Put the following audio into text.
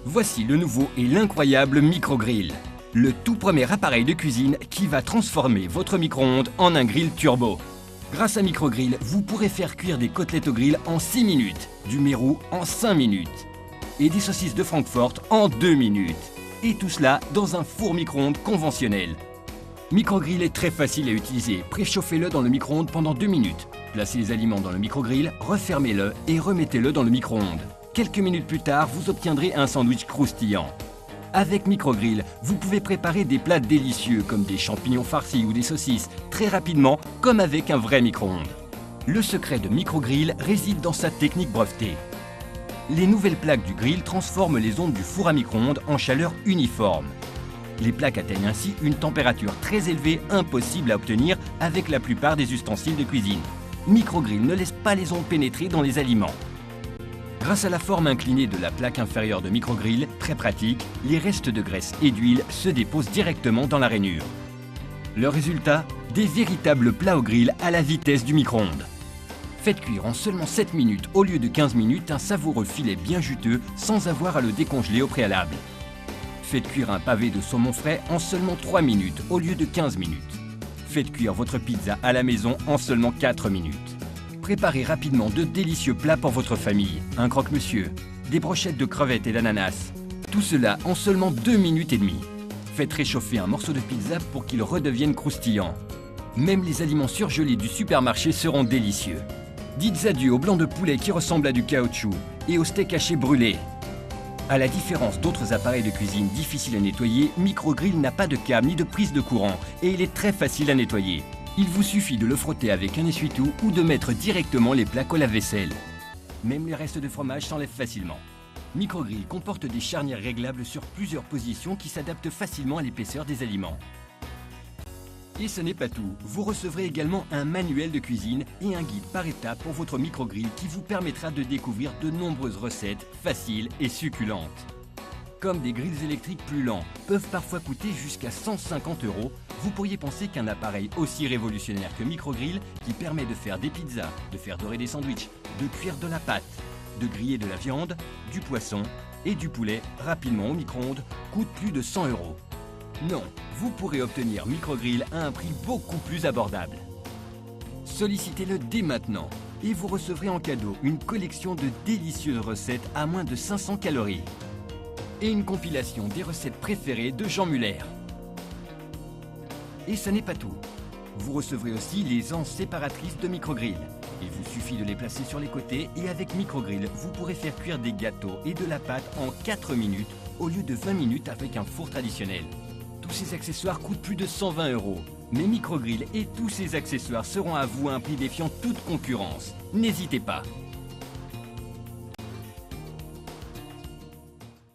Voici le nouveau et l'incroyable microgrill. Le tout premier appareil de cuisine qui va transformer votre micro-ondes en un grill turbo. Grâce à microgrill, vous pourrez faire cuire des côtelettes au grill en 6 minutes, du mérou en 5 minutes et des saucisses de Francfort en 2 minutes. Et tout cela dans un four micro-ondes conventionnel. Microgrill est très facile à utiliser. Préchauffez-le dans le micro-ondes pendant 2 minutes. Placez les aliments dans le microgrill, refermez-le et remettez-le dans le micro-ondes. Quelques minutes plus tard, vous obtiendrez un sandwich croustillant. Avec microgrill, vous pouvez préparer des plats délicieux comme des champignons farcis ou des saucisses très rapidement, comme avec un vrai micro-ondes. Le secret de microgrill réside dans sa technique brevetée. Les nouvelles plaques du grill transforment les ondes du four à micro-ondes en chaleur uniforme. Les plaques atteignent ainsi une température très élevée, impossible à obtenir avec la plupart des ustensiles de cuisine. Microgrill ne laisse pas les ondes pénétrer dans les aliments. Grâce à la forme inclinée de la plaque inférieure de microgrill, très pratique, les restes de graisse et d'huile se déposent directement dans la rainure. Le résultat, des véritables plats au grill à la vitesse du micro-ondes. Faites cuire en seulement 7 minutes au lieu de 15 minutes un savoureux filet bien juteux sans avoir à le décongeler au préalable. Faites cuire un pavé de saumon frais en seulement 3 minutes au lieu de 15 minutes. Faites cuire votre pizza à la maison en seulement 4 minutes. Préparez rapidement de délicieux plats pour votre famille. Un croque-monsieur, des brochettes de crevettes et d'ananas. Tout cela en seulement 2 minutes et demie. Faites réchauffer un morceau de pizza pour qu'il redevienne croustillant. Même les aliments surgelés du supermarché seront délicieux. Dites adieu au blanc de poulet qui ressemble à du caoutchouc et au steak haché brûlé. À la différence d'autres appareils de cuisine difficiles à nettoyer, microgrill n'a pas de câble ni de prise de courant et il est très facile à nettoyer. Il vous suffit de le frotter avec un essuie-tout ou de mettre directement les plaques au lave-vaisselle. Même les restes de fromage s'enlèvent facilement. Microgrill comporte des charnières réglables sur plusieurs positions qui s'adaptent facilement à l'épaisseur des aliments. Et ce n'est pas tout, vous recevrez également un manuel de cuisine et un guide par étapes pour votre microgrill qui vous permettra de découvrir de nombreuses recettes faciles et succulentes. Comme des grilles électriques plus lents peuvent parfois coûter jusqu'à 150 €, vous pourriez penser qu'un appareil aussi révolutionnaire que microgrill, qui permet de faire des pizzas, de faire dorer des sandwichs, de cuire de la pâte, de griller de la viande, du poisson et du poulet rapidement au micro-ondes, coûte plus de 100 €. Non, vous pourrez obtenir microgrill à un prix beaucoup plus abordable. Sollicitez-le dès maintenant et vous recevrez en cadeau une collection de délicieuses recettes à moins de 500 calories et une compilation des recettes préférées de Jean Muller. Et ce n'est pas tout. Vous recevrez aussi les anses séparatrices de microgrill. Il vous suffit de les placer sur les côtés et avec microgrill, vous pourrez faire cuire des gâteaux et de la pâte en 4 minutes au lieu de 20 minutes avec un four traditionnel. Tous ces accessoires coûtent plus de 120 €. Mais microgrill et tous ces accessoires seront à vous à un prix défiant toute concurrence. N'hésitez pas.